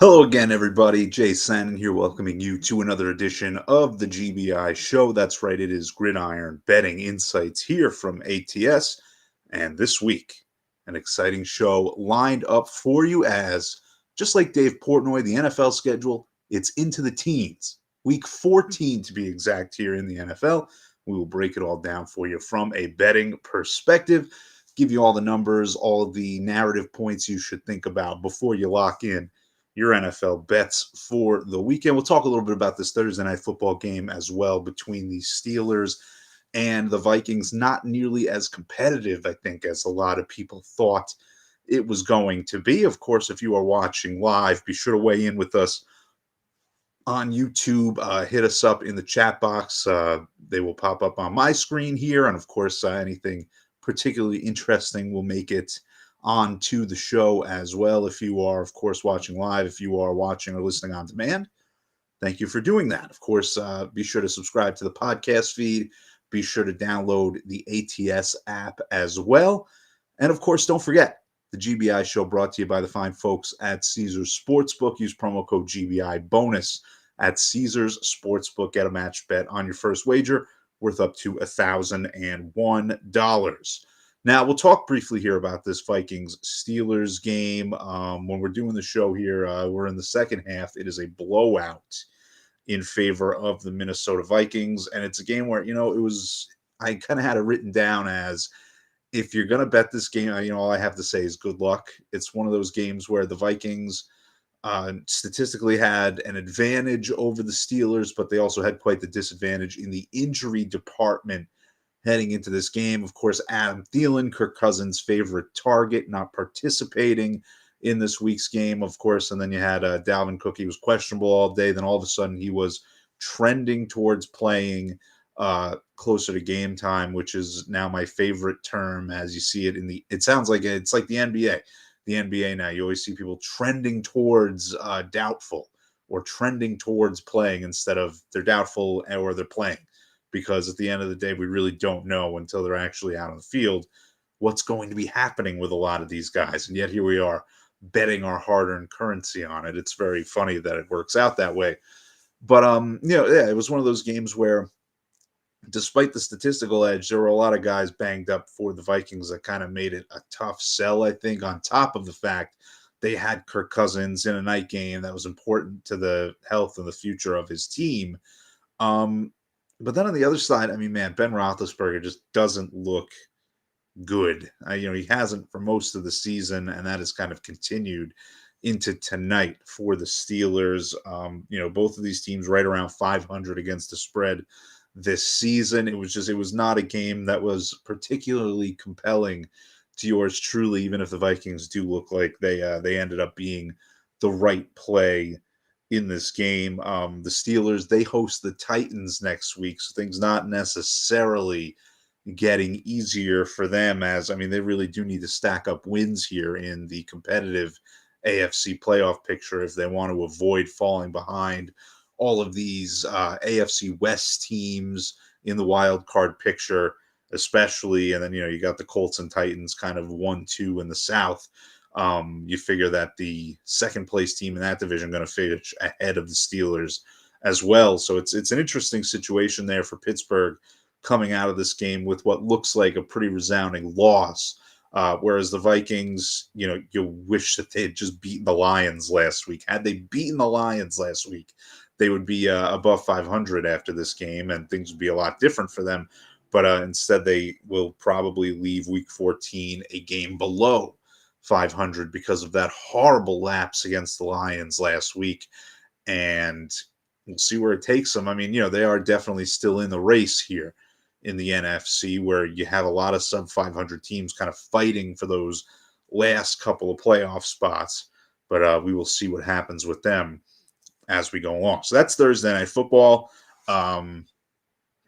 Hello again, everybody. Jay Sanin here, welcoming you to another edition of the GBI show. That's right, it is Gridiron Betting Insights here from ATS. And this week, an exciting show lined up for you as, just like Dave Portnoy, the NFL schedule, it's into the teens. Week 14 to be exact here in the NFL. We will break it all down for you from a betting perspective, give you all the numbers, all of the narrative points you should think about before you lock in your NFL bets for the weekend. We'll talk a little bit about this Thursday night football game as well between the Steelers and the Vikings. Not nearly as competitive, I think, as a lot of people thought it was going to be. Of course, if you are watching live, be sure to weigh in with us on YouTube. Hit us up in the chat box. They will pop up on my screen here. And of course, anything particularly interesting will make it on to the show as well. If you are, of course, watching live, if you are watching or listening on demand, thank you for doing that. Of course, be sure to subscribe to the podcast feed. Be sure to download the ATS app as well. And of course, don't forget the GBI show brought to you by the fine folks at Caesars Sportsbook. Use promo code GBI bonus at Caesars Sportsbook. Get a match bet on your first wager worth up to $1,001. Now, we'll talk briefly here about this Vikings Steelers game. When we're doing the show here, we're in the second half. It is a blowout in favor of the Minnesota Vikings. And it's a game where, I kind of had it written down as, if you're going to bet this game, all I have to say is good luck. It's one of those games where the Vikings statistically had an advantage over the Steelers, but they also had quite the disadvantage in the injury department heading into this game. Of course, Adam Thielen, Kirk Cousins' favorite target, not participating in this week's game, of course. And then you had Dalvin Cook. He was questionable all day. Then all of a sudden he was trending towards playing closer to game time, which is now my favorite term as you see it it sounds like it's like the NBA. The NBA now, you always see people trending towards doubtful or trending towards playing instead of they're doubtful or they're playing. Because at the end of the day, we really don't know until they're actually out on the field what's going to be happening with a lot of these guys. And yet here we are betting our hard-earned currency on it. It's very funny that it works out that way. But, it was one of those games where despite the statistical edge, there were a lot of guys banged up for the Vikings that kind of made it a tough sell, I think, on top of the fact they had Kirk Cousins in a night game that was important to the health and the future of his team. But then on the other side, Ben Roethlisberger just doesn't look good. He hasn't for most of the season, and that has kind of continued into tonight for the Steelers. Both of these teams right around 500 against the spread this season. It was not a game that was particularly compelling to yours truly, even if the Vikings do look like they ended up being the right play in this game. The Steelers, they host the Titans next week, so things not necessarily getting easier for them they really do need to stack up wins here in the competitive AFC playoff picture if they want to avoid falling behind all of these AFC West teams in the wild card picture, especially. And then, you got the Colts and Titans kind of 1-2 in the South. You figure that the second place team in that division going to finish ahead of the Steelers as well. So it's an interesting situation there for Pittsburgh coming out of this game with what looks like a pretty resounding loss. Whereas the Vikings, you wish that they had just beaten the Lions last week. Had they beaten the Lions last week, they would be above 500 after this game, and things would be a lot different for them. But instead, they will probably leave Week 14 a game below 500 because of that horrible lapse against the Lions last week. And we'll see where it takes them. They are definitely still in the race here in the NFC, where you have a lot of sub 500 teams kind of fighting for those last couple of playoff spots. But we will see what happens with them as we go along. So that's Thursday Night Football. Not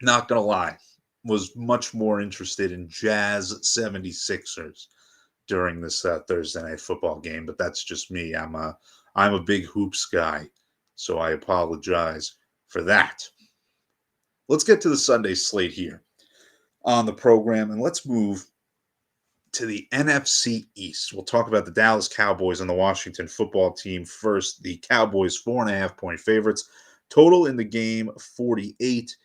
going to lie, was much more interested in Jazz 76ers during this Thursday Night Football game, but that's just me. I'm a big hoops guy, so I apologize for that. Let's get to the Sunday slate here on the program, and let's move to the NFC East. We'll talk about the Dallas Cowboys and the Washington football team first. The Cowboys, 4.5-point favorites. Total in the game, 48.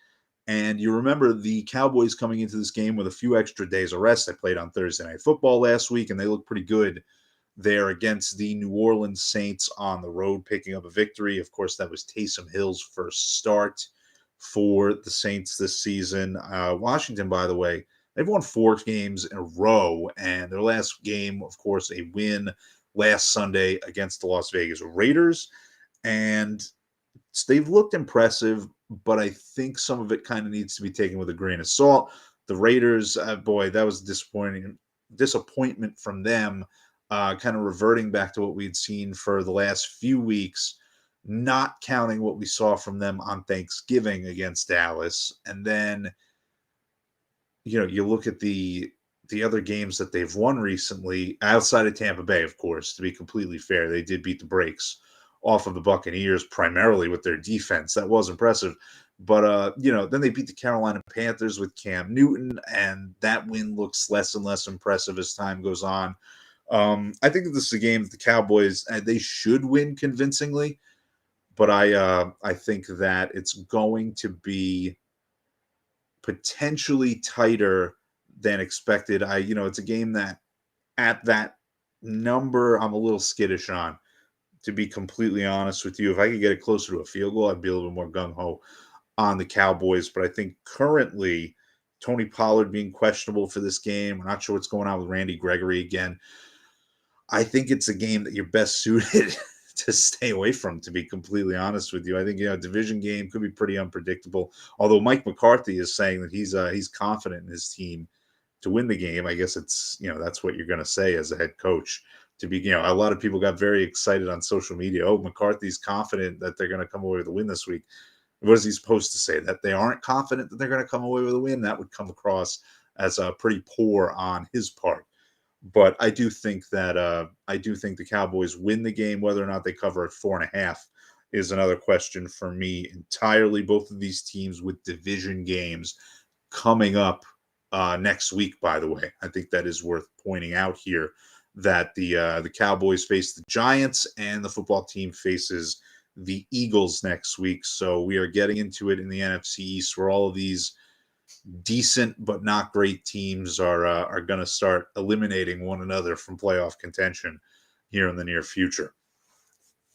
And you remember the Cowboys coming into this game with a few extra days of rest. They played on Thursday Night Football last week, and they looked pretty good there against the New Orleans Saints on the road, picking up a victory. Of course, that was Taysom Hill's first start for the Saints this season. Washington, by the way, they've won 4 games in a row, and their last game, of course, a win last Sunday against the Las Vegas Raiders. And they've looked impressive, but I think some of it kind of needs to be taken with a grain of salt. The Raiders, boy, that was disappointment from them, kind of reverting back to what we'd seen for the last few weeks, not counting what we saw from them on Thanksgiving against Dallas. And then, you look at the other games that they've won recently, outside of Tampa Bay, of course, to be completely fair. They did beat the brakes off of the Buccaneers, primarily with their defense. That was impressive. But, then they beat the Carolina Panthers with Cam Newton, and that win looks less and less impressive as time goes on. I think that this is a game that the Cowboys, they should win convincingly, but I think that it's going to be potentially tighter than expected. It's a game that at that number, I'm a little skittish on, to be completely honest with you. If I could get it closer to a field goal, I'd be a little bit more gung-ho on the Cowboys. But I think currently Tony Pollard being questionable for this game, we're not sure what's going on with Randy Gregory again. I think it's a game that you're best suited to stay away from, to be completely honest with you. I think, a division game could be pretty unpredictable. Although Mike McCarthy is saying that he's confident in his team to win the game. I guess it's, that's what you're going to say as a head coach. To be, a lot of people got very excited on social media. Oh, McCarthy's confident that they're going to come away with a win this week. What is he supposed to say? That they aren't confident that they're going to come away with a win? That would come across as pretty poor on his part. But I do think that the Cowboys win the game. Whether or not they cover at 4.5 is another question for me entirely. Both of these teams with division games coming up next week, by the way. I think that is worth pointing out here, that the Cowboys face the Giants and the football team faces the Eagles next week. So we are getting into it in the NFC East, where all of these decent but not great teams are going to start eliminating one another from playoff contention here in the near future.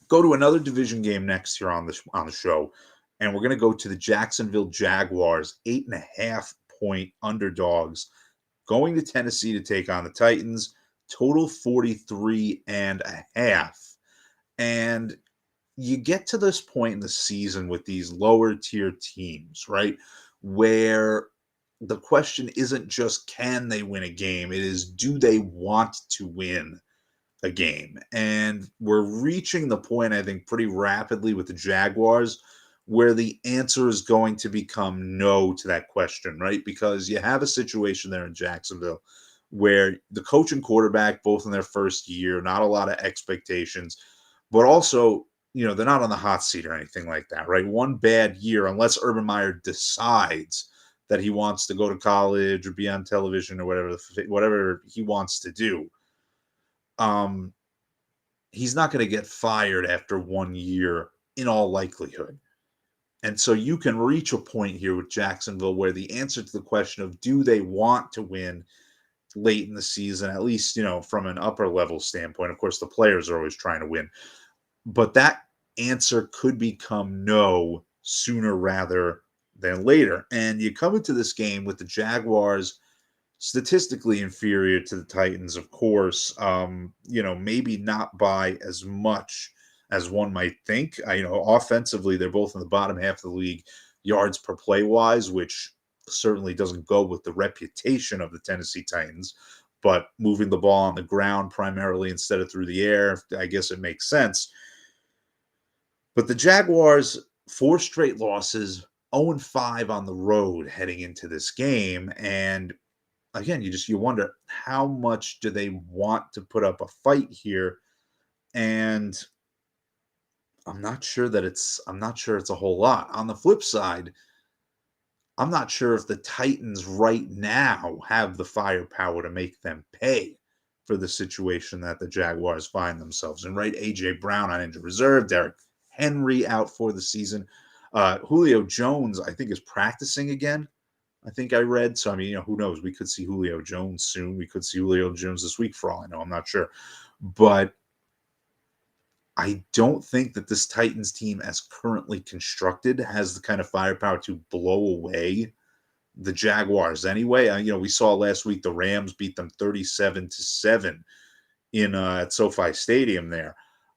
Go to another division game next here on the show, and we're going to go to the Jacksonville Jaguars, 8.5-point underdogs, going to Tennessee to take on the Titans. Total 43.5. And you get to this point in the season with these lower tier teams, right, where the question isn't just can they win a game, it is do they want to win a game. And we're reaching the point, I think, pretty rapidly with the Jaguars where the answer is going to become no to that question, right? Because you have a situation there in Jacksonville where the coach and quarterback, both in their first year, not a lot of expectations, but also, they're not on the hot seat or anything like that, right? One bad year, unless Urban Meyer decides that he wants to go to college or be on television or whatever he wants to do, he's not going to get fired after 1 year in all likelihood. And so you can reach a point here with Jacksonville where the answer to the question of do they want to win late in the season, at least, from an upper level standpoint, of course, the players are always trying to win, but that answer could become no sooner rather than later. And you come into this game with the Jaguars statistically inferior to the Titans, of course, maybe not by as much as one might think. Offensively, they're both in the bottom half of the league, yards per play wise, which certainly doesn't go with the reputation of the Tennessee Titans, but moving the ball on the ground primarily instead of through the air, I guess it makes sense. But the Jaguars, 4 straight losses, 0-5 on the road heading into this game. And again, you wonder how much do they want to put up a fight here? And I'm not sure it's a whole lot. On the flip side, I'm not sure if the Titans right now have the firepower to make them pay for the situation that the Jaguars find themselves in, right? A.J. Brown on injured reserve, Derrick Henry out for the season. Julio Jones, I think, is practicing again. I think I read. So, I mean, who knows? We could see Julio Jones soon. We could see Julio Jones this week for all I know. I'm not sure. But I don't think that this Titans team, as currently constructed, has the kind of firepower to blow away the Jaguars anyway. We saw last week the Rams beat them 37-7 in at SoFi Stadium there.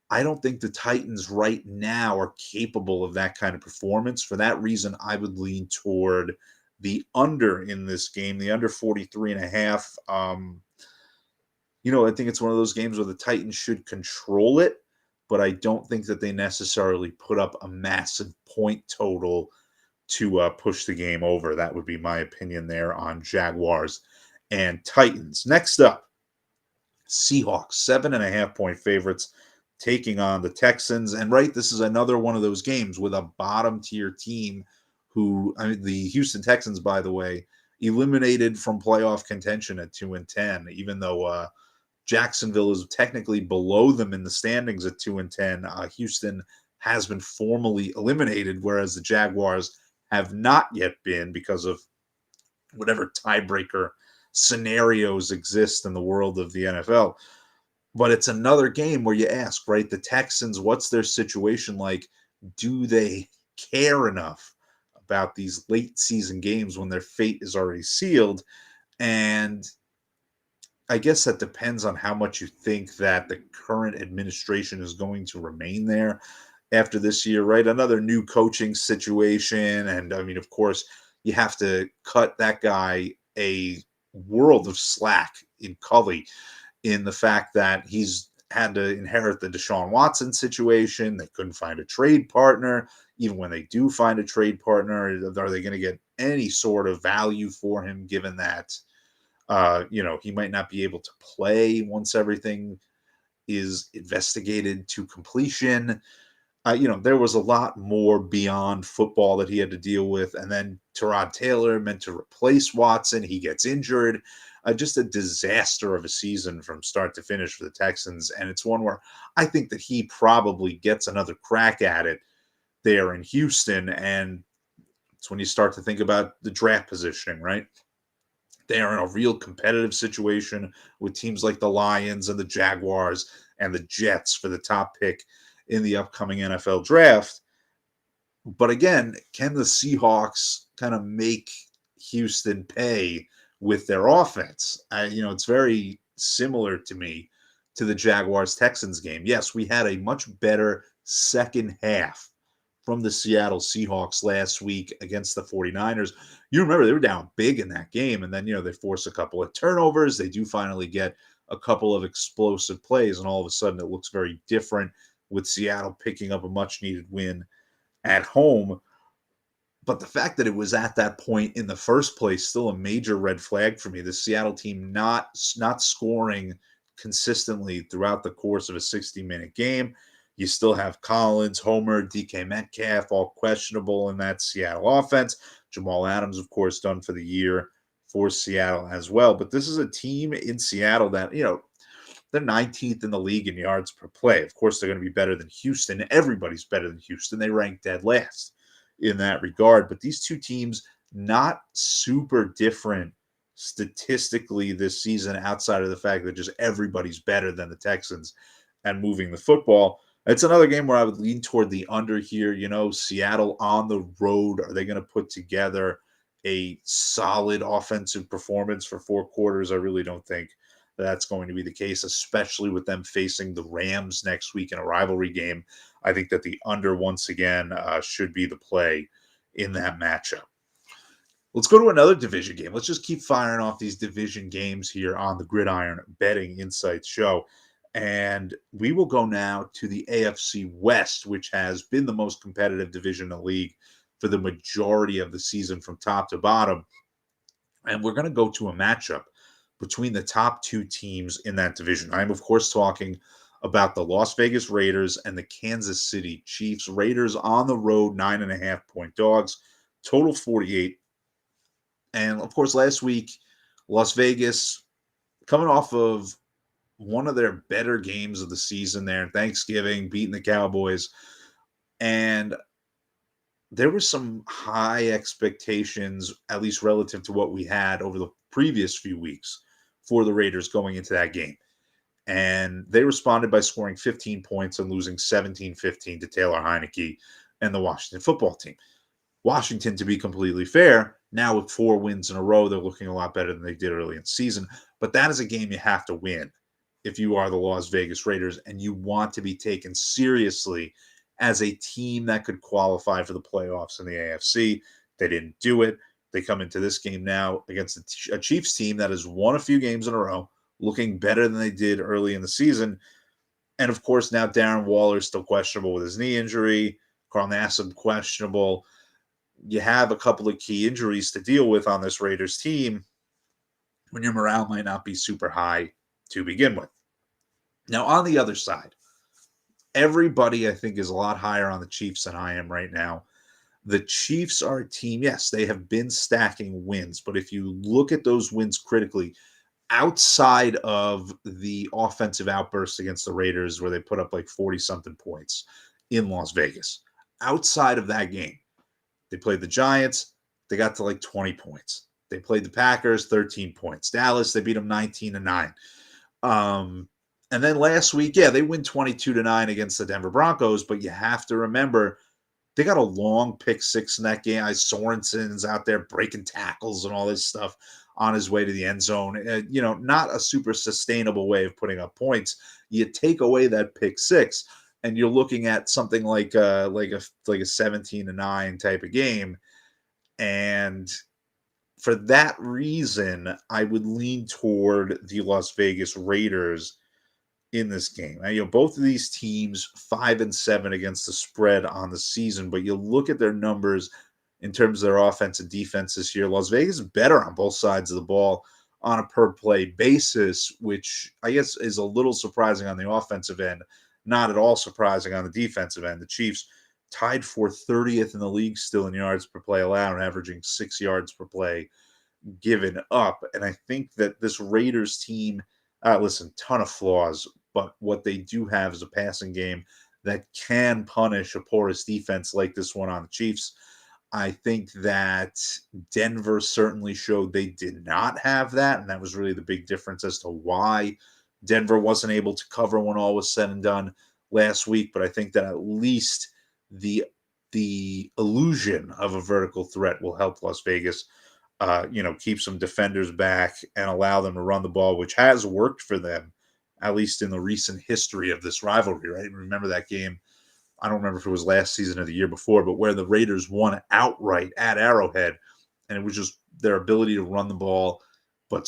I don't think the Titans right now are capable of that kind of performance. For that reason, I would lean toward the under in this game, the under 43.5. I think it's one of those games where the Titans should control it, but I don't think that they necessarily put up a massive point total to push the game over. That would be my opinion there on Jaguars and Titans. Next up, Seahawks, 7.5-point favorites taking on the Texans. And this is another one of those games with a bottom tier team the Houston Texans, by the way, eliminated from playoff contention at 2-10, even though Jacksonville is technically below them in the standings at 2-10. Houston has been formally eliminated, whereas the Jaguars have not yet been because of whatever tiebreaker scenarios exist in the world of the NFL. But it's another game where you ask, right? The Texans, what's their situation like? Do they care enough about these late season games when their fate is already sealed? And I guess that depends on how much you think that the current administration is going to remain there after this year, right? Another new coaching situation. And I mean, of course, you have to cut that guy a world of slack in Cully in the fact that he's had to inherit the Deshaun Watson situation. They couldn't find a trade partner. Even when they do find a trade partner, are they going to get any sort of value for him given that, he might not be able to play once everything is investigated to completion. There was a lot more beyond football that he had to deal with. And then Tyrod Taylor meant to replace Watson. He gets injured. Just a disaster of a season from start to finish for the Texans. And it's one where I think that he probably gets another crack at it there in Houston. And it's when you start to think about the draft positioning, right? They are in a real competitive situation with teams like the Lions and the Jaguars and the Jets for the top pick in the upcoming NFL draft. But again, can the Seahawks kind of make Houston pay with their offense? It's very similar to me to the Jaguars-Texans game. Yes, we had a much better second half from the Seattle Seahawks last week against the 49ers. You remember they were down big in that game, and then, they force a couple of turnovers. They do finally get a couple of explosive plays, and all of a sudden it looks very different with Seattle picking up a much-needed win at home. But the fact that it was at that point in the first place, still a major red flag for me. The Seattle team not scoring consistently throughout the course of a 60-minute game. You still have Collins, Homer, DK Metcalf, all questionable in that Seattle offense. Jamal Adams, of course, done for the year for Seattle as well. But this is a team in Seattle that, they're 19th in the league in yards per play. Of course, they're going to be better than Houston. Everybody's better than Houston. They rank dead last in that regard. But these two teams, not super different statistically this season outside of the fact that just everybody's better than the Texans at moving the football. It's another game where I would lean toward the under here. Seattle on the road. Are they going to put together a solid offensive performance for 4 quarters? I really don't think that's going to be the case, especially with them facing the Rams next week in a rivalry game. I think that the under, once again, should be the play in that matchup. Let's go to another division game. Let's just keep firing off these division games here on the Gridiron Betting Insights show. And we will go now to the AFC West, which has been the most competitive division in the league for the majority of the season from top to bottom. And we're going to go to a matchup between the top 2 teams in that division. I'm, of course, talking about the Las Vegas Raiders and the Kansas City Chiefs. Raiders on the road, 9.5-point dogs, total 48. And of course, last week, Las Vegas, coming off of one of their better games of the season there, Thanksgiving, beating the Cowboys. And there were some high expectations, at least relative to what we had over the previous few weeks for the Raiders going into that game. And they responded by scoring 15 points and losing 17-15 to Taylor Heineke and the Washington football team. Washington, to be completely fair, now with 4 wins in a row, they're looking a lot better than they did early in the season. But that is a game you have to win if you are the Las Vegas Raiders and you want to be taken seriously as a team that could qualify for the playoffs in the AFC. They didn't do it. They come into this game now against a Chiefs team that has won a few games in a row, looking better than they did early in the season. And of course, now Darren Waller is still questionable with his knee injury. Carl Nassib questionable. You have a couple of key injuries to deal with on this Raiders team when your morale might not be super high to begin with. Now, on the other side, everybody, I think, is a lot higher on the Chiefs than I am right now. The Chiefs are a team, yes, they have been stacking wins, but if you look at those wins critically, outside of the offensive outburst against the Raiders where they put up like 40-something points in Las Vegas, outside of that game, they played the Giants, they got to like 20 points. They played the Packers, 13 points. Dallas, they beat them 19-9. And then last week, yeah, they win 22-9 against the Denver Broncos, but you have to remember they got a long pick six in that game. Sorensen's out there breaking tackles and all this stuff on his way to the end zone. Not a super sustainable way of putting up points. You take away that pick six, and you're looking at something like a 17-9 type of game. And for that reason, I would lean toward the Las Vegas Raiders in this game. Now, both of these teams 5-7 against the spread on the season, but you look at their numbers in terms of their offense and defense this year. Las Vegas is better on both sides of the ball on a per play basis, which I guess is a little surprising on the offensive end, not at all surprising on the defensive end. The Chiefs tied for 30th in the league still in yards per play allowed, averaging 6 yards per play given up. And I think that this Raiders team, ton of flaws, but what they do have is a passing game that can punish a porous defense like this one on the Chiefs. I think that Denver certainly showed they did not have that, and that was really the big difference as to why Denver wasn't able to cover when all was said and done last week. But I think that at least the illusion of a vertical threat will help Las Vegas keep some defenders back and allow them to run the ball, which has worked for them, at least in the recent history of this rivalry, right? Remember that game, I don't remember if it was last season or the year before, but where the Raiders won outright at Arrowhead, and it was just their ability to run the ball, but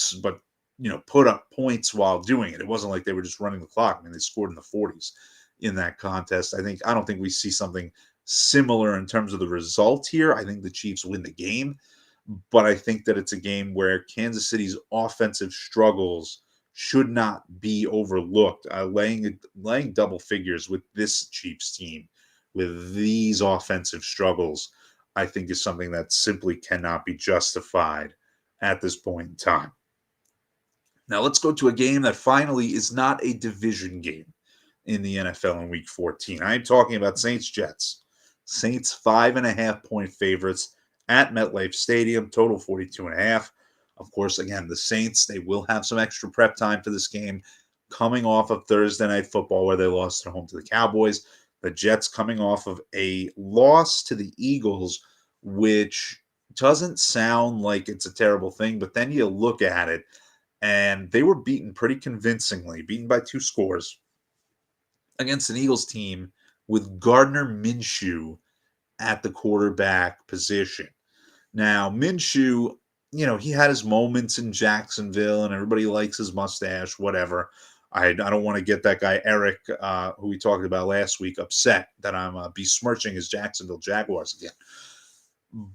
put up points while doing it. It wasn't like they were just running the clock. I mean, they scored in the 40s in that contest. I don't think we see something similar in terms of the result here. I think the Chiefs win the game, but I think that it's a game where Kansas City's offensive struggles should not be overlooked. Laying double figures with this Chiefs team, with these offensive struggles, I think is something that simply cannot be justified at this point in time. Now let's go to a game that finally is not a division game in the NFL in Week 14. I'm talking about Saints-Jets. Saints 5.5-point favorites at MetLife Stadium, total 42.5. Of course, again, the Saints, they will have some extra prep time for this game coming off of Thursday Night Football where they lost at home to the Cowboys. The Jets coming off of a loss to the Eagles, which doesn't sound like it's a terrible thing, but then you look at it, and they were beaten pretty convincingly, beaten by 2 scores against an Eagles team with Gardner Minshew at the quarterback position. Now, Minshew, he had his moments in Jacksonville, and everybody likes his mustache, whatever. I don't want to get that guy, Eric, who we talked about last week, upset that I'm besmirching his Jacksonville Jaguars again.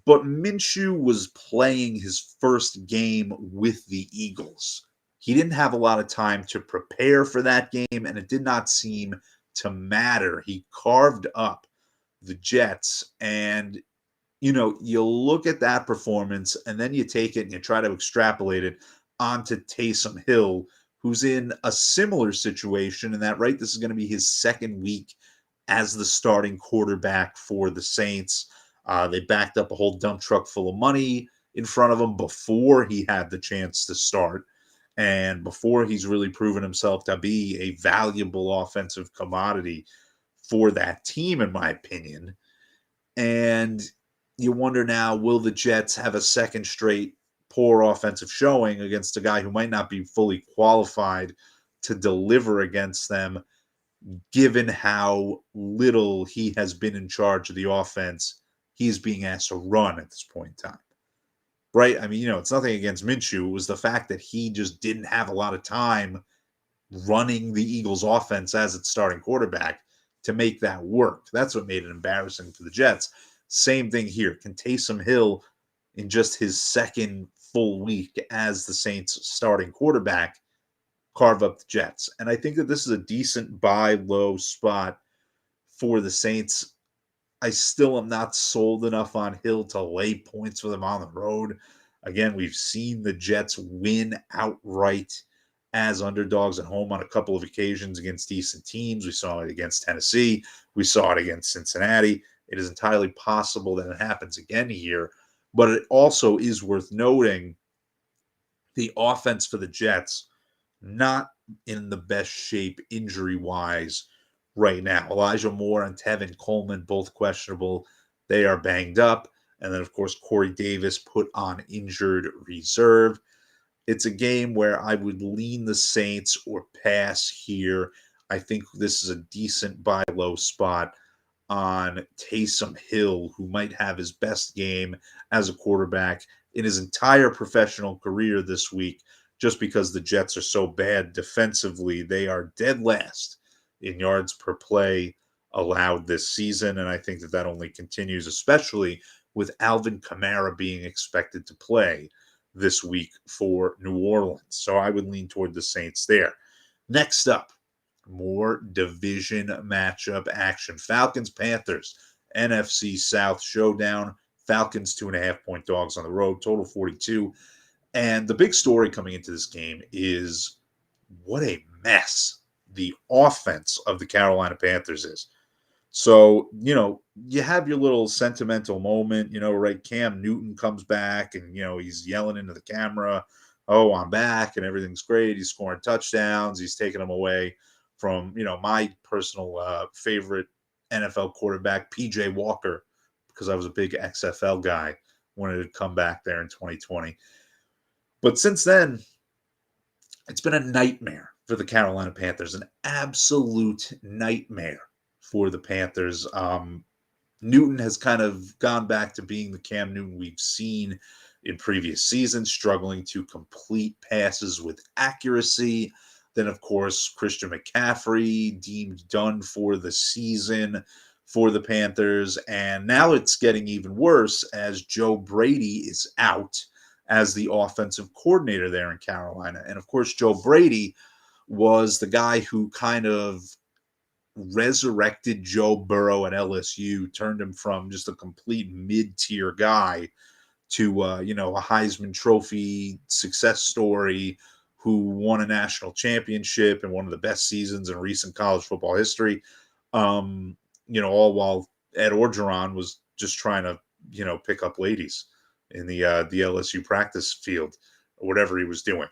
But Minshew was playing his first game with the Eagles. He didn't have a lot of time to prepare for that game, and it did not seem to matter. He carved up the Jets, and you look at that performance and then you take it and you try to extrapolate it onto Taysom Hill, who's in a similar situation in that, right, this is going to be his second week as the starting quarterback for the Saints. They backed up a whole dump truck full of money in front of him before he had the chance to start and before he's really proven himself to be a valuable offensive commodity for that team, in my opinion. And you wonder now, will the Jets have a second straight poor offensive showing against a guy who might not be fully qualified to deliver against them, given how little he has been in charge of the offense he's being asked to run at this point in time? Right? I mean, it's nothing against Minshew. It was the fact that he just didn't have a lot of time running the Eagles offense as its starting quarterback to make that work. That's what made it embarrassing for the Jets. Same thing here. Can Taysom Hill, in just his second full week as the Saints starting quarterback, carve up the Jets? And I think that this is a decent buy low spot for the Saints. I still am not sold enough on Hill to lay points for them on the road. Again, we've seen the Jets win outright as underdogs at home on a couple of occasions against decent teams. We saw it against Tennessee. We saw it against Cincinnati. It is entirely possible that it happens again here. But it also is worth noting the offense for the Jets, not in the best shape injury-wise right now. Elijah Moore and Tevin Coleman, both questionable. They are banged up. And then, of course, Corey Davis put on injured reserve. It's a game where I would lean the Saints or pass here. I think this is a decent buy low spot on Taysom Hill, who might have his best game as a quarterback in his entire professional career this week, just because the Jets are so bad defensively. They are dead last in yards per play allowed this season, and I think that only continues, especially with Alvin Kamara being expected to play this week for New Orleans. So I would lean toward the Saints there. Next up, more division matchup action. Falcons, Panthers, NFC South showdown. Falcons 2.5-point dogs on the road, total 42. And the big story coming into this game is what a mess the offense of the Carolina Panthers is. So, you have your little sentimental moment, right? Cam Newton comes back and, he's yelling into the camera, oh, I'm back and everything's great. He's scoring touchdowns. He's taking them away from, my personal favorite NFL quarterback, PJ Walker, because I was a big XFL guy, wanted to come back there in 2020. But since then, it's been a nightmare for the Carolina Panthers, an absolute nightmare for the Panthers. Newton has kind of gone back to being the Cam Newton we've seen in previous seasons, struggling to complete passes with accuracy. Then, of course, Christian McCaffrey deemed done for the season for the Panthers. And now it's getting even worse as Joe Brady is out as the offensive coordinator there in Carolina. And, of course, Joe Brady was the guy who kind of resurrected Joe Burrow at LSU, turned him from just a complete mid-tier guy to, a Heisman Trophy success story who won a national championship and one of the best seasons in recent college football history. All while Ed Orgeron was just trying to, pick up ladies in the LSU practice field or whatever he was doing.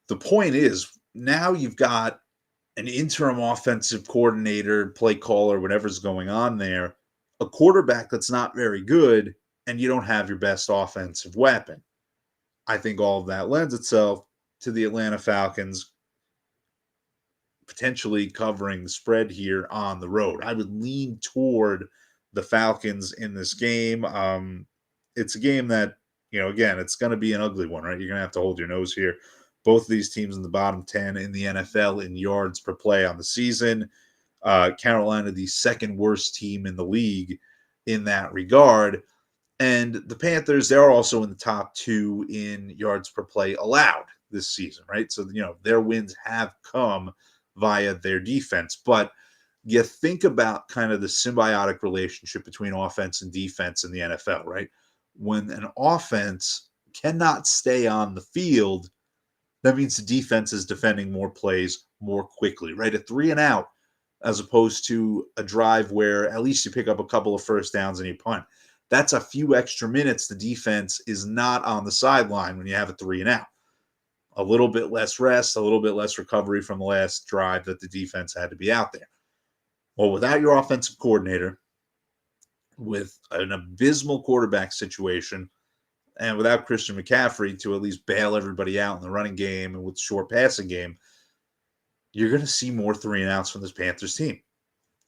The point is, now you've got an interim offensive coordinator, play caller, whatever's going on there, a quarterback that's not very good, and you don't have your best offensive weapon. I think all of that lends itself to the Atlanta Falcons potentially covering the spread here on the road. I would lean toward the Falcons in this game. It's a game that, again, it's going to be an ugly one, right? You're going to have to hold your nose here. Both of these teams in the bottom 10 in the NFL in yards per play on the season. Carolina, the second worst team in the league in that regard. And the Panthers, they're also in the top 2 in yards per play allowed this season, right? So, their wins have come via their defense. But You think about kind of the symbiotic relationship between offense and defense in the NFL, right? When an offense cannot stay on the field, that means the defense is defending more plays more quickly, right? A 3 and out as opposed to a drive where at least you pick up a couple of first downs and you punt. That's a few extra minutes the defense is not on the sideline when you have a 3 and out. A little bit less rest, a little bit less recovery from the last drive that the defense had to be out there. Well, without your offensive coordinator, with an abysmal quarterback situation, and without Christian McCaffrey to at least bail everybody out in the running game and with short passing game, you're going to see more 3 and outs from this Panthers team.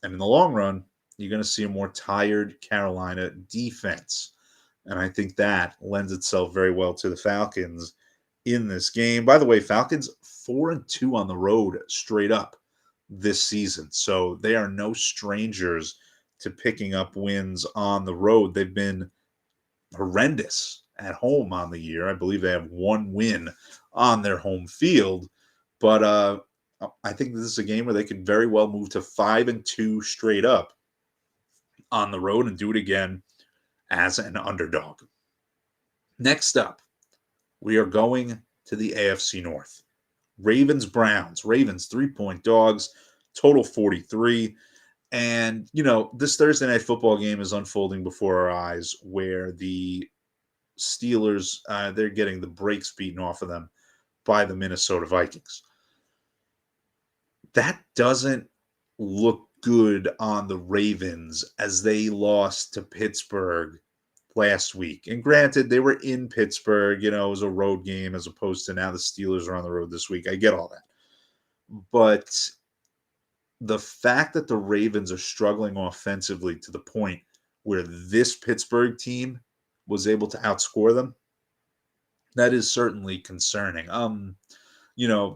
And in the long run, you're going to see a more tired Carolina defense. And I think that lends itself very well to the Falcons in this game. By the way, Falcons 4-2 on the road straight up this season. So they are no strangers to picking up wins on the road. They've been horrendous at home on the year. I believe they have one win on their home field. But I think this is a game where they could very well move to 5-2 straight up on the road and do it again as an underdog. Next up, we are going to the AFC North. Ravens-Browns. Ravens 3-point dogs, total 43. And, this Thursday night football game is unfolding before our eyes where the Steelers, they're getting the brakes beaten off of them by the Minnesota Vikings. That doesn't look good on the Ravens as they lost to Pittsburgh last week. And granted, they were in Pittsburgh, it was a road game as opposed to now the Steelers are on the road this week. I get all that. But the fact that the Ravens are struggling offensively to the point where this Pittsburgh team was able to outscore them, that is certainly concerning.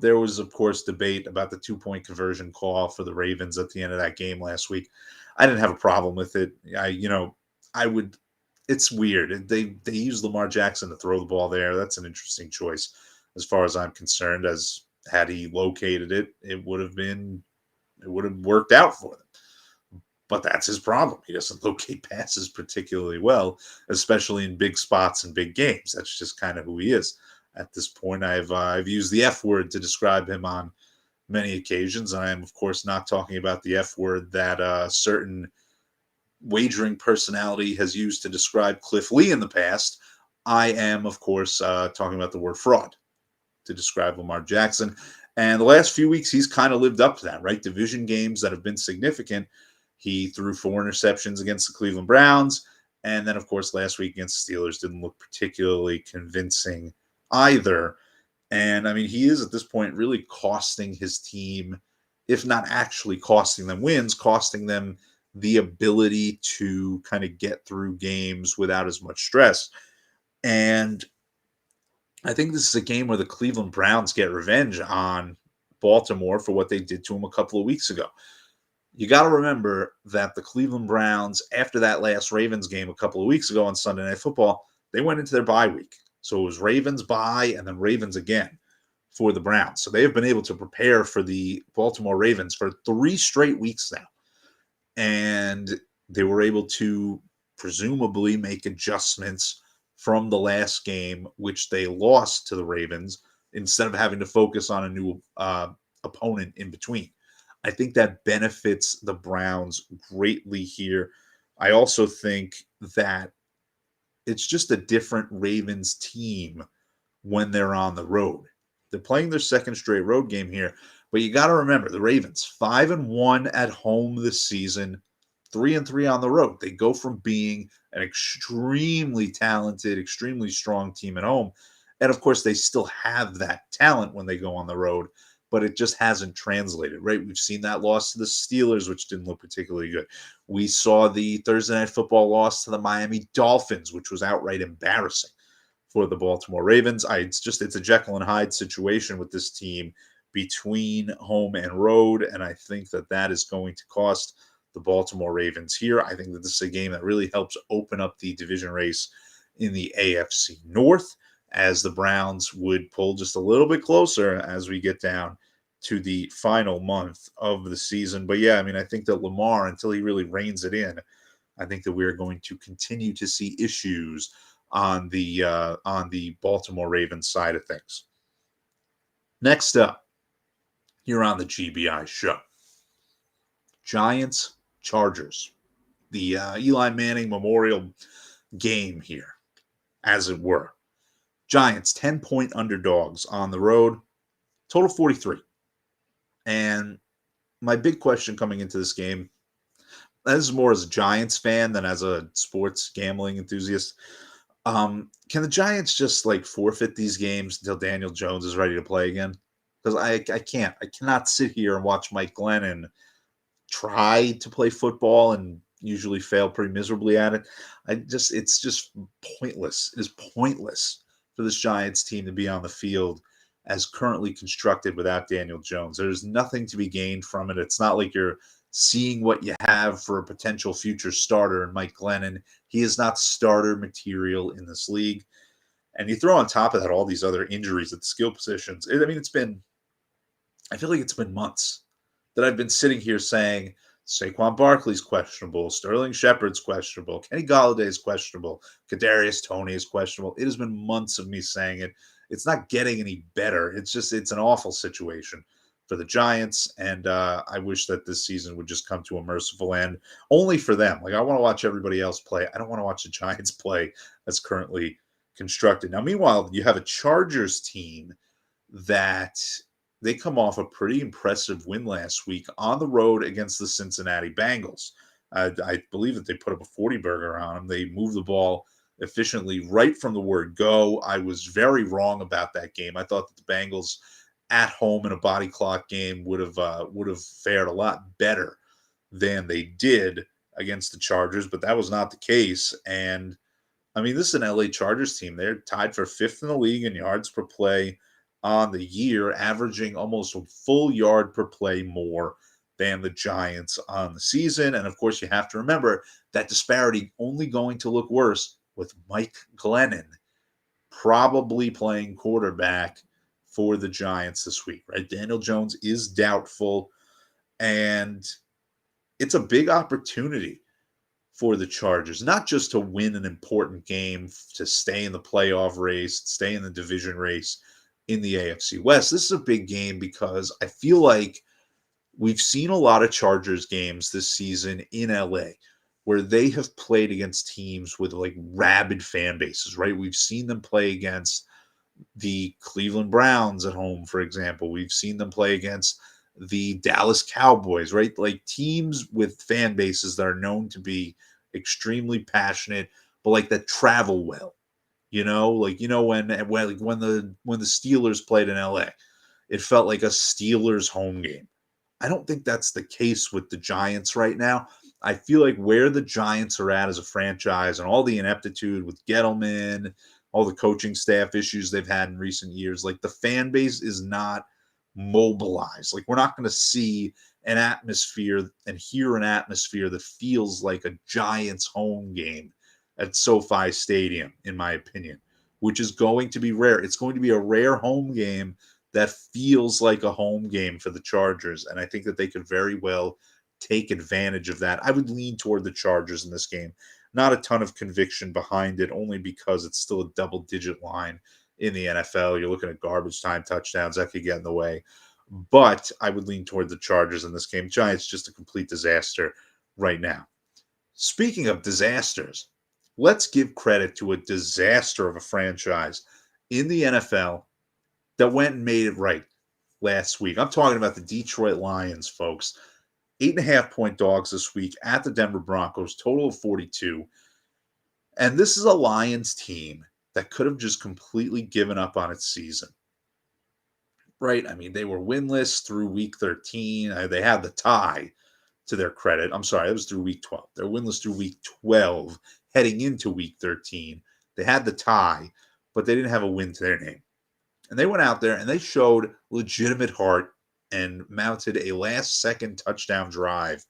There was, of course, debate about the 2-point conversion call for the Ravens at the end of that game last week. I didn't have a problem with it. It's weird. They use Lamar Jackson to throw the ball there. That's an interesting choice as far as I'm concerned, as had he located it, it would have worked out for them. But that's his problem. He doesn't locate passes particularly well, especially in big spots and big games. That's just kind of who he is. At this point, I've used the F word to describe him on many occasions. And I am, of course, not talking about the F word that a certain wagering personality has used to describe Cliff Lee in the past. I am, of course, talking about the word fraud to describe Lamar Jackson. And the last few weeks, he's kind of lived up to that, right? Division games that have been significant. He threw 4 interceptions against the Cleveland Browns. And then, of course, last week against the Steelers didn't look particularly convincing either. And, he is at this point really costing his team, if not actually costing them wins, costing them the ability to kind of get through games without as much stress. And I think this is a game where the Cleveland Browns get revenge on Baltimore for what they did to them a couple of weeks ago. You got to remember that the Cleveland Browns, after that last Ravens game a couple of weeks ago on Sunday Night Football, they went into their bye week. So it was Ravens bye and then Ravens again for the Browns. So they have been able to prepare for the Baltimore Ravens for 3 straight weeks now. And they were able to presumably make adjustments from the last game, which they lost to the Ravens, instead of having to focus on a new opponent in between. I think that benefits the Browns greatly here. I also think that it's just a different Ravens team when they're on the road. They're playing their second straight road game here, but you got to remember the Ravens 5-1 at home this season, 3-3 on the road. They go from being an extremely talented, extremely strong team at home, and of course they still have that talent when they go on the road, but it just hasn't translated, right? We've seen that loss to the Steelers, which didn't look particularly good. We saw the Thursday Night Football loss to the Miami Dolphins, which was outright embarrassing for the Baltimore Ravens. It's a Jekyll and Hyde situation with this team between home and road, and I think that is going to cost the Baltimore Ravens here. I think that this is a game that really helps open up the division race in the AFC North, as the Browns would pull just a little bit closer as we get down to the final month of the season. But yeah, I mean, I think that Lamar, until he really reins it in, I think that we're going to continue to see issues on the Baltimore Ravens side of things. Next up, here on the GBI show, Giants Chargers, the Eli Manning Memorial game here, as it were. Giants 10-point underdogs on the road, total 43. And my big question coming into this game, this is more as a Giants fan than as a sports gambling enthusiast. Can the Giants just like forfeit these games until Daniel Jones is ready to play again? Because I can't. I cannot sit here and watch Mike Glennon try to play football and usually fail pretty miserably at it. It's just pointless. It is pointless for this Giants team to be on the field as currently constructed without Daniel Jones. There's nothing to be gained from it. It's not like you're seeing what you have for a potential future starter in Mike Glennon. He is not starter material in this league. And you throw on top of that all these other injuries at the skill positions. I feel like it's been months that I've been sitting here saying Saquon Barkley's questionable, Sterling Shepard's questionable, Kenny Galladay's questionable, Kadarius Toney is questionable. It has been months of me saying it. It's not getting any better. It's an awful situation for the Giants, and I wish that this season would just come to a merciful end, only for them. Like, I want to watch everybody else play. I don't want to watch the Giants play as currently constructed. Now, meanwhile, you have a Chargers team that they come off a pretty impressive win last week on the road against the Cincinnati Bengals. I believe that they put up a 40-burger on them. They moved the ball efficiently right from the word go. I was very wrong about that game. I thought that the Bengals at home in a body clock game would have fared a lot better than they did against the Chargers, but that was not the case. And I mean, this is an LA Chargers team. They're tied for 5th in the league in yards per play on the year, averaging almost a full yard per play more than the Giants on the season. And of course, you have to remember that disparity only going to look worse with Mike Glennon probably playing quarterback for the Giants this week, right? Daniel Jones is doubtful, and it's a big opportunity for the Chargers, not just to win an important game, to stay in the playoff race, stay in the division race in the AFC West. This is a big game because I feel like we've seen a lot of Chargers games this season in LA where they have played against teams with like rabid fan bases, right? We've seen them play against the Cleveland Browns at home, for example. We've seen them play against the Dallas Cowboys, right? Like teams with fan bases that are known to be extremely passionate, but like that travel well. When the Steelers played in LA, it felt like a Steelers home game. I don't think that's the case with the Giants right now. I feel like where the Giants are at as a franchise and all the ineptitude with Gettleman, all the coaching staff issues they've had in recent years, like the fan base is not mobilized. Like we're not going to see an atmosphere and hear an atmosphere that feels like a Giants home game at SoFi Stadium, in my opinion, which is going to be rare. It's going to be a rare home game that feels like a home game for the Chargers, and I think that they could very well take advantage of that. I would lean toward the Chargers in this game. Not a ton of conviction behind it, only because it's still a double-digit line in the NFL. You're looking at garbage time touchdowns. That could get in the way. But I would lean toward the Chargers in this game. Giants just a complete disaster right now. Speaking of disasters, let's give credit to a disaster of a franchise in the NFL that went and made it right last week. I'm talking about the Detroit Lions, folks. 8.5-point dogs this week at the Denver Broncos, total of 42. And this is a Lions team that could have just completely given up on its season. Right? I mean, they were winless through week 13. They had the tie to their credit. I'm sorry, it was through week 12. They're winless through week 12, heading into week 13. They had the tie, but they didn't have a win to their name. And they went out there and they showed legitimate heart and mounted a last-second touchdown drive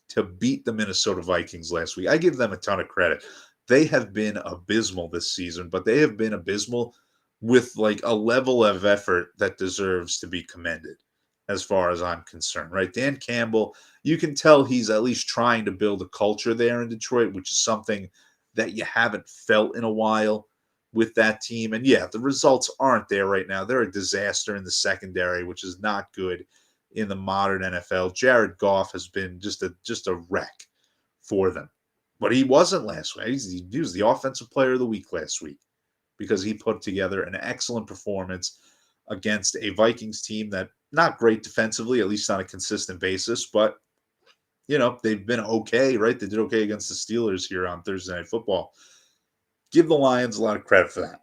to beat the Minnesota Vikings last week. I give them a ton of credit. They have been abysmal this season, but they have been abysmal with like a level of effort that deserves to be commended. as far as I'm concerned, right? Dan Campbell, you can tell he's at least trying to build a culture there in Detroit, which is something that you haven't felt in a while with that team. And yeah, the results aren't there right now. They're a disaster in the secondary, which is not good in the modern NFL. Jared Goff has been just a wreck for them. But he wasn't last week. He was the offensive player of the week last week because he put together an excellent performance against a Vikings team that not great defensively, at least on a consistent basis, but they've been okay, right? They did okay against the Steelers here on Thursday Night Football. Give the Lions a lot of credit for that.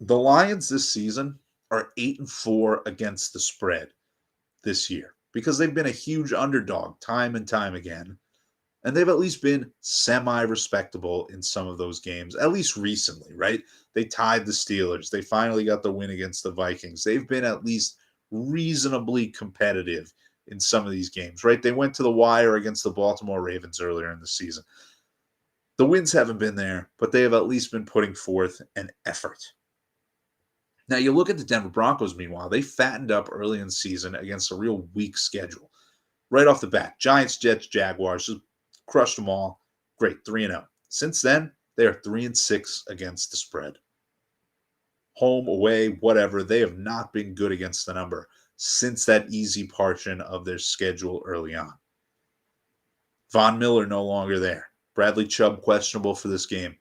The Lions this season are 8-4 against the spread this year because they've been a huge underdog time and time again. And they've at least been semi-respectable in some of those games, at least recently, right? They tied the Steelers. They finally got the win against the Vikings. They've been at least reasonably competitive in some of these games, right? They went to the wire against the Baltimore Ravens earlier in the season. The wins haven't been there, but they have at least been putting forth an effort. Now, you look at the Denver Broncos, meanwhile, they fattened up early in the season against a real weak schedule. Right off the bat, Giants, Jets, Jaguars, just crushed them all. Great, 3-0. Since then, they are 3-6 against the spread. Home, away, whatever, they have not been good against the number since that easy portion of their schedule early on. Von Miller no longer there. Bradley Chubb questionable for this game.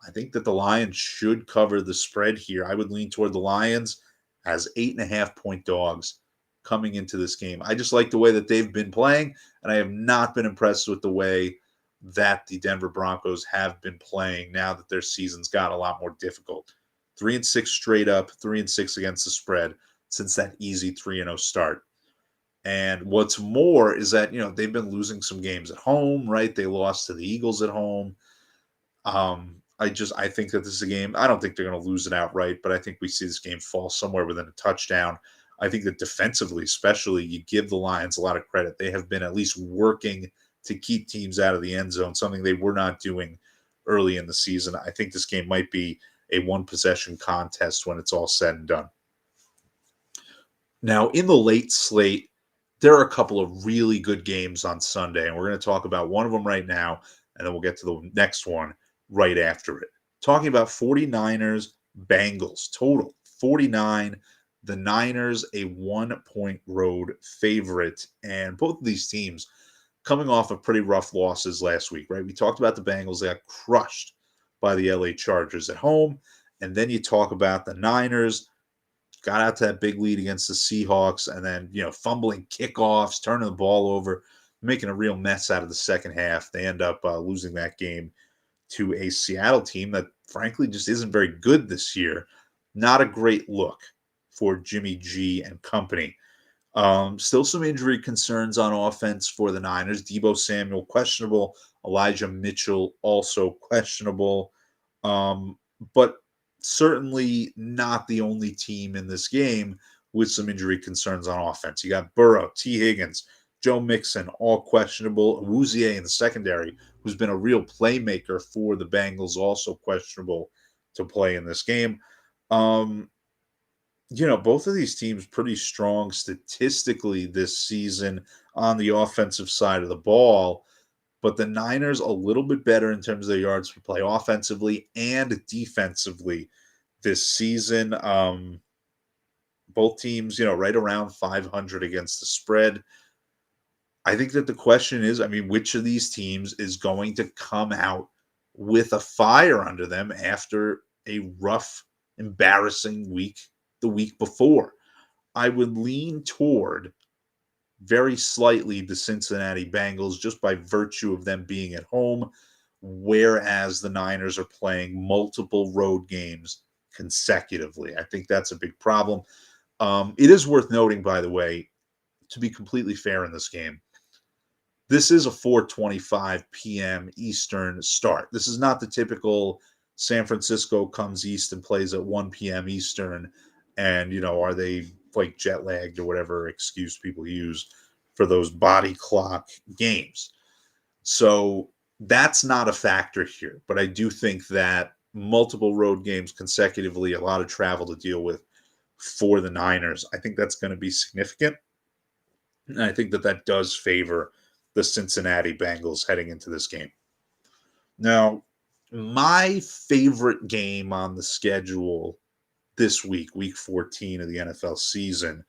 I think that the Lions should cover the spread here. I would lean toward the Lions as 8.5-point dogs coming into this game. I just like the way that they've been playing, and I have not been impressed with the way that the Denver Broncos have been playing now that their season's got a lot more difficult. 3-6 straight up, 3-6 against the spread since that easy 3-0 start. And what's more is that, they've been losing some games at home, right? They lost to the Eagles at home. I think that this is a game, I don't think they're going to lose it outright, but I think we see this game fall somewhere within a touchdown. I think that defensively, especially, you give the Lions a lot of credit. They have been at least working to keep teams out of the end zone, something they were not doing early in the season. I think this game might be a one-possession contest when it's all said and done. Now, in the late slate, there are a couple of really good games on Sunday, and we're going to talk about one of them right now, and then we'll get to the next one right after it. Talking about 49ers, Bengals, total 49. The Niners, a 1-point road favorite, and both of these teams coming off of pretty rough losses last week, right? We talked about the Bengals. They got crushed by the LA Chargers at home, and then you talk about the Niners, got out to that big lead against the Seahawks, and then, fumbling kickoffs, turning the ball over, making a real mess out of the second half. They end up losing that game to a Seattle team that, frankly, just isn't very good this year. Not a great look for Jimmy G and company. Still some injury concerns on offense for the Niners. Deebo Samuel, questionable. Elijah Mitchell, also questionable. But certainly not the only team in this game with some injury concerns on offense. You got Burrow, T. Higgins, Joe Mixon, all questionable. Awuzie in the secondary, who's been a real playmaker for the Bengals, also questionable to play in this game. Both of these teams pretty strong statistically this season on the offensive side of the ball, but the Niners a little bit better in terms of their yards per play offensively and defensively this season. Both teams, right around 500 against the spread. I think that the question is, which of these teams is going to come out with a fire under them after a rough, embarrassing week the week before? I would lean toward very slightly the Cincinnati Bengals just by virtue of them being at home, whereas the Niners are playing multiple road games consecutively. I think that's a big problem. It is worth noting, by the way, to be completely fair in this game, this is a 4:25 p.m. Eastern start. This is not the typical San Francisco comes east and plays at 1 p.m. Eastern, and, are they like jet lagged or whatever excuse people use for those body clock games. So that's not a factor here, but I do think that multiple road games consecutively, a lot of travel to deal with, for the Niners. I think that's going to be significant. And I think that that does favor the Cincinnati Bengals heading into this game. Now, my favorite game on the schedule this week, week 14 of the NFL season,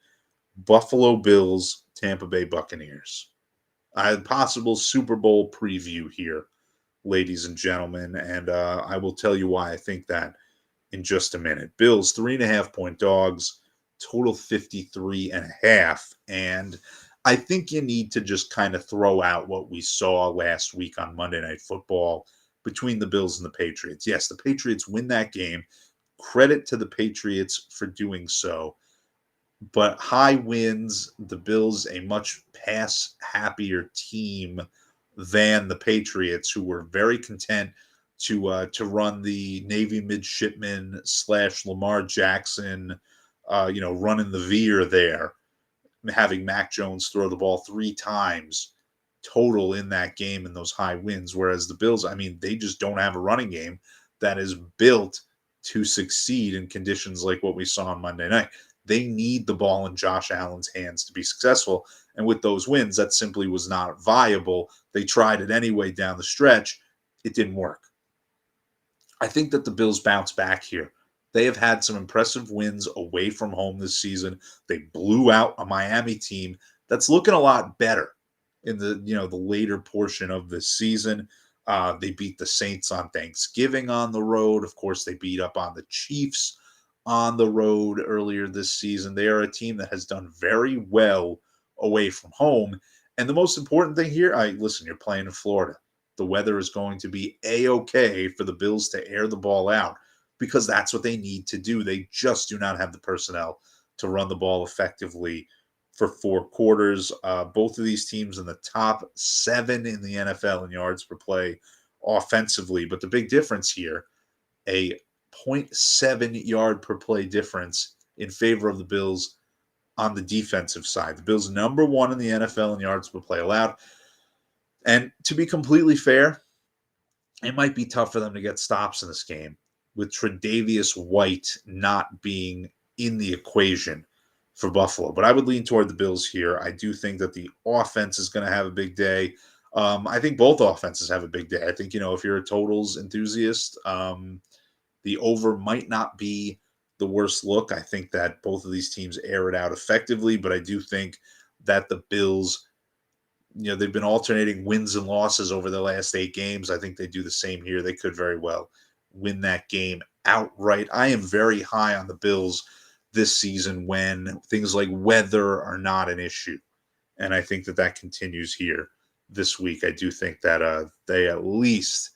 Buffalo Bills, Tampa Bay Buccaneers. I had possible Super Bowl preview here, ladies and gentlemen, and I will tell you why I think that in just a minute. Bills, 3.5-point dogs, total 53.5. And I think you need to just kind of throw out what we saw last week on Monday Night Football between the Bills and the Patriots. Yes, the Patriots win that game. Credit to the Patriots for doing so. But high wins, the Bills, a much pass happier team than the Patriots, who were very content to run the Navy midshipman / Lamar Jackson, running the veer there, having Mac Jones throw the ball 3 times total in that game in those high wins. Whereas the Bills, I mean, they just don't have a running game that is built to succeed in conditions like what we saw on Monday night. They need the ball in Josh Allen's hands to be successful. And with those wins, that simply was not viable. They tried it anyway down the stretch. It didn't work. I think that the Bills bounce back here. They have had some impressive wins away from home this season. They blew out a Miami team that's looking a lot better in the later portion of this season. They beat the Saints on Thanksgiving on the road. Of course, they beat up on the Chiefs on the road earlier this season. They are a team that has done very well away from home. And the most important thing here, listen, you're playing in Florida. The weather is going to be A-okay for the Bills to air the ball out because that's what they need to do. They just do not have the personnel to run the ball effectively for 4 quarters. Both of these teams in the top 7 in the NFL in yards per play offensively. But the big difference here, a 0.7 yard per play difference in favor of the Bills on the defensive side. The Bills number 1 in the NFL in yards per play allowed. And to be completely fair, it might be tough for them to get stops in this game with Tre'Davious White not being in the equation for Buffalo. But I would lean toward the Bills here. I do think that the offense is going to have a big day. I think both offenses have a big day. I think, if you're a totals enthusiast, the over might not be the worst look. I think that both of these teams air it out effectively, but I do think that the Bills, they've been alternating wins and losses over the last 8 games. I think they do the same here. They could very well win that game outright. I am very high on the Bills this season when things like weather are not an issue. And I think that continues here this week. I do think that they at least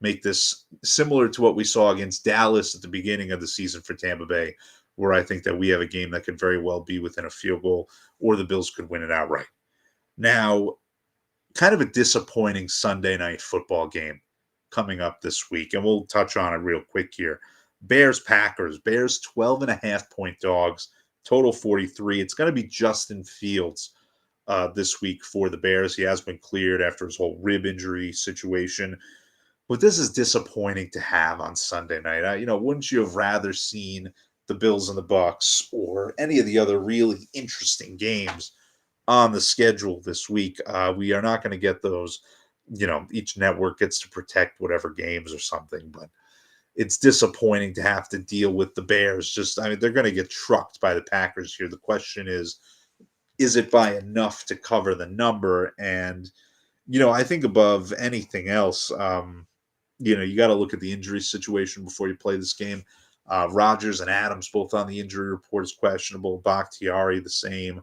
make this similar to what we saw against Dallas at the beginning of the season for Tampa Bay, where I think that we have a game that could very well be within a field goal or the Bills could win it outright. Now, kind of a disappointing Sunday night football game coming up this week, and we'll touch on it real quick here. Bears-Packers. Bears 12.5-point dogs, total 43. It's going to be Justin Fields this week for the Bears. He has been cleared after his whole rib injury situation. But this is disappointing to have on Sunday night. Wouldn't you have rather seen the Bills and the Bucs or any of the other really interesting games on the schedule this week? We are not going to get those. Each network gets to protect whatever games or something, but it's disappointing to have to deal with the Bears. They're going to get trucked by the Packers here. The question is it by enough to cover the number? And, I think above anything else, you got to look at the injury situation before you play this game. Rodgers and Adams both on the injury report is questionable. Bakhtiari the same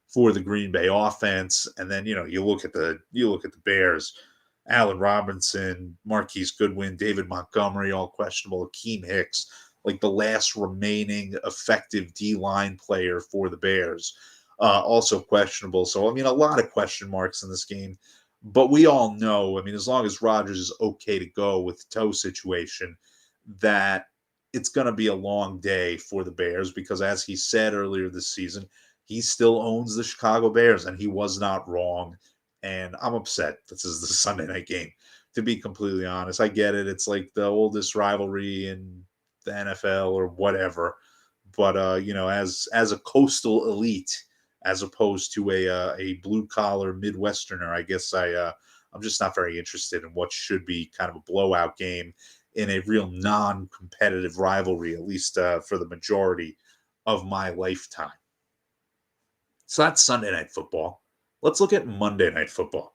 for the Green Bay offense. And then, you look at the Bears, Allen Robinson, Marquise Goodwin, David Montgomery, all questionable. Akeem Hicks, like the last remaining effective D-line player for the Bears, also questionable. So, a lot of question marks in this game. But we all know, as long as Rodgers is okay to go with the toe situation, that it's going to be a long day for the Bears because, as he said earlier this season, he still owns the Chicago Bears, and he was not wrong. And I'm upset this is the Sunday night game, to be completely honest. I get it. It's like the oldest rivalry in the NFL or whatever. but as a coastal elite, as opposed to a blue collar Midwesterner, I guess I'm just not very interested in what should be kind of a blowout game in a real non-competitive rivalry, at least for the majority of my lifetime. So that's Sunday Night Football. Let's look at Monday Night Football.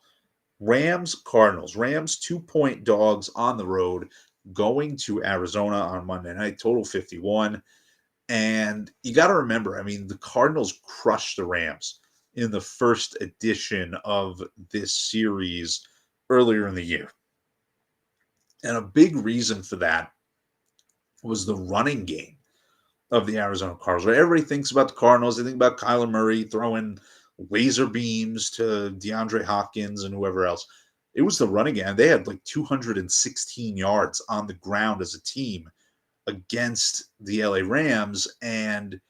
Rams, Cardinals. Rams 2-point dogs on the road going to Arizona on Monday night, total 51. And you got to remember, I mean, the Cardinals crushed the Rams in the first edition of this series earlier in the year. And a big reason for that was the running game of the Arizona Cardinals. Right? Everybody thinks about the Cardinals. They think about Kyler Murray throwing laser beams to DeAndre Hopkins and whoever else. It was the running game. They had like 216 yards on the ground as a team against the LA Rams. And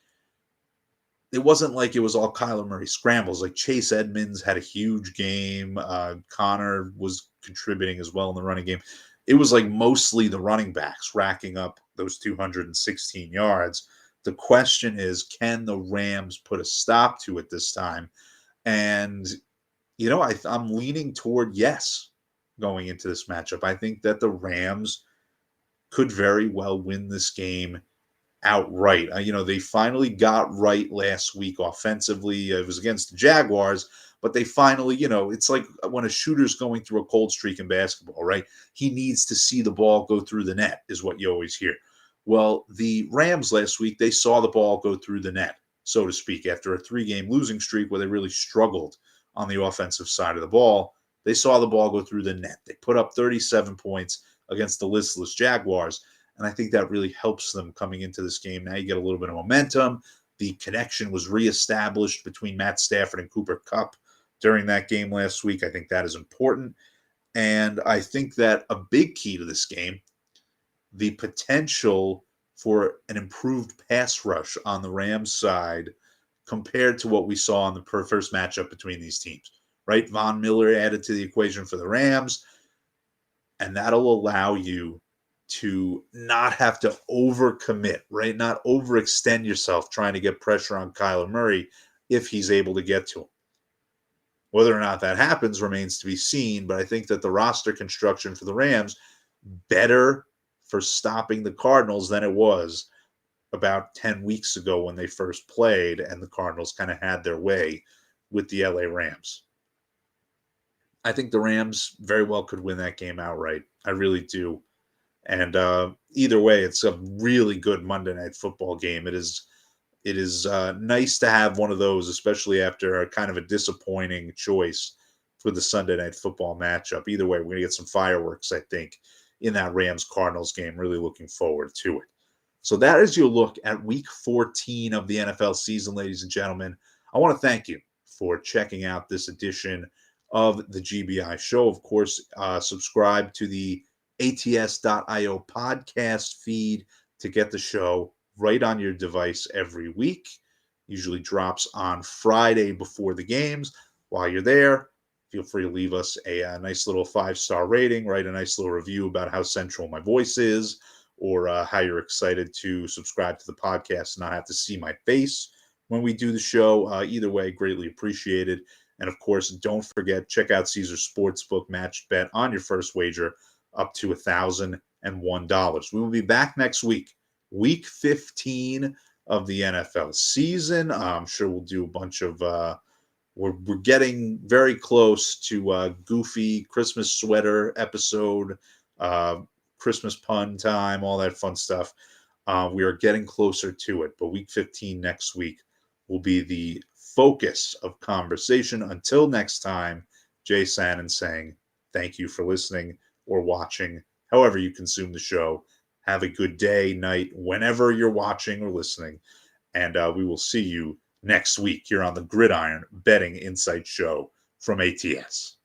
it wasn't like it was all Kyler Murray scrambles. Like Chase Edmonds had a huge game. Connor was contributing as well in the running game. It was like mostly the running backs racking up those 216 yards. The question is, can the Rams put a stop to it this time? And, I'm leaning toward yes going into this matchup. I think that the Rams could very well win this game outright. They finally got right last week offensively. It was against the Jaguars, but they finally, it's like when a shooter's going through a cold streak in basketball, right? He needs to see the ball go through the net, is what you always hear. Well, the Rams last week, they saw the ball go through the net, so to speak, after a 3-game losing streak where they really struggled on the offensive side of the ball. They saw the ball go through the net. They put up 37 points against the listless Jaguars. And I think that really helps them coming into this game. Now you get a little bit of momentum. The connection was reestablished between Matt Stafford and Cooper Kupp during that game last week. I think that is important. And I think that a big key to this game, the potential for an improved pass rush on the Rams side compared to what we saw in the first matchup between these teams, right? Von Miller added to the equation for the Rams, and that'll allow you to not have to overcommit, right? Not overextend yourself trying to get pressure on Kyler Murray if he's able to get to him. Whether or not that happens remains to be seen, but I think that the roster construction for the Rams better for stopping the Cardinals than it was about 10 weeks ago when they first played and the Cardinals kind of had their way with the LA Rams. I think the Rams very well could win that game outright. I really do. And either way, it's a really good Monday Night Football game. It is nice to have one of those, especially after a kind of a disappointing choice for the Sunday Night Football matchup. Either way, we're going to get some fireworks, I think, in that Rams-Cardinals game. Really looking forward to it. So that is your look at Week 14 of the NFL season, ladies and gentlemen. I want to thank you for checking out this edition of the GBI show. Of course, subscribe to the ats.io podcast feed to get the show right on your device every week. Usually drops on Friday before the games. While you're there, feel free to leave us a nice little 5-star rating, write a nice little review about how central my voice is, or how you're excited to subscribe to the podcast and not have to see my face when we do the show. Either way, greatly appreciated. And of course, don't forget, check out Caesars Sportsbook Match Bet on your first wager up to $1,001. We will be back next week, Week 15 of the NFL season. I'm sure we'll do a bunch of we're getting very close to goofy Christmas sweater episode, Christmas pun time, all that fun stuff. We are getting closer to it, but Week 15 next week will be the focus of conversation. Until next time, Jay Sanin saying thank you for listening or watching, however you consume the show. Have a good day, night, whenever you're watching or listening. And we will see you next week here on the Gridiron Betting Insight Show from ATS.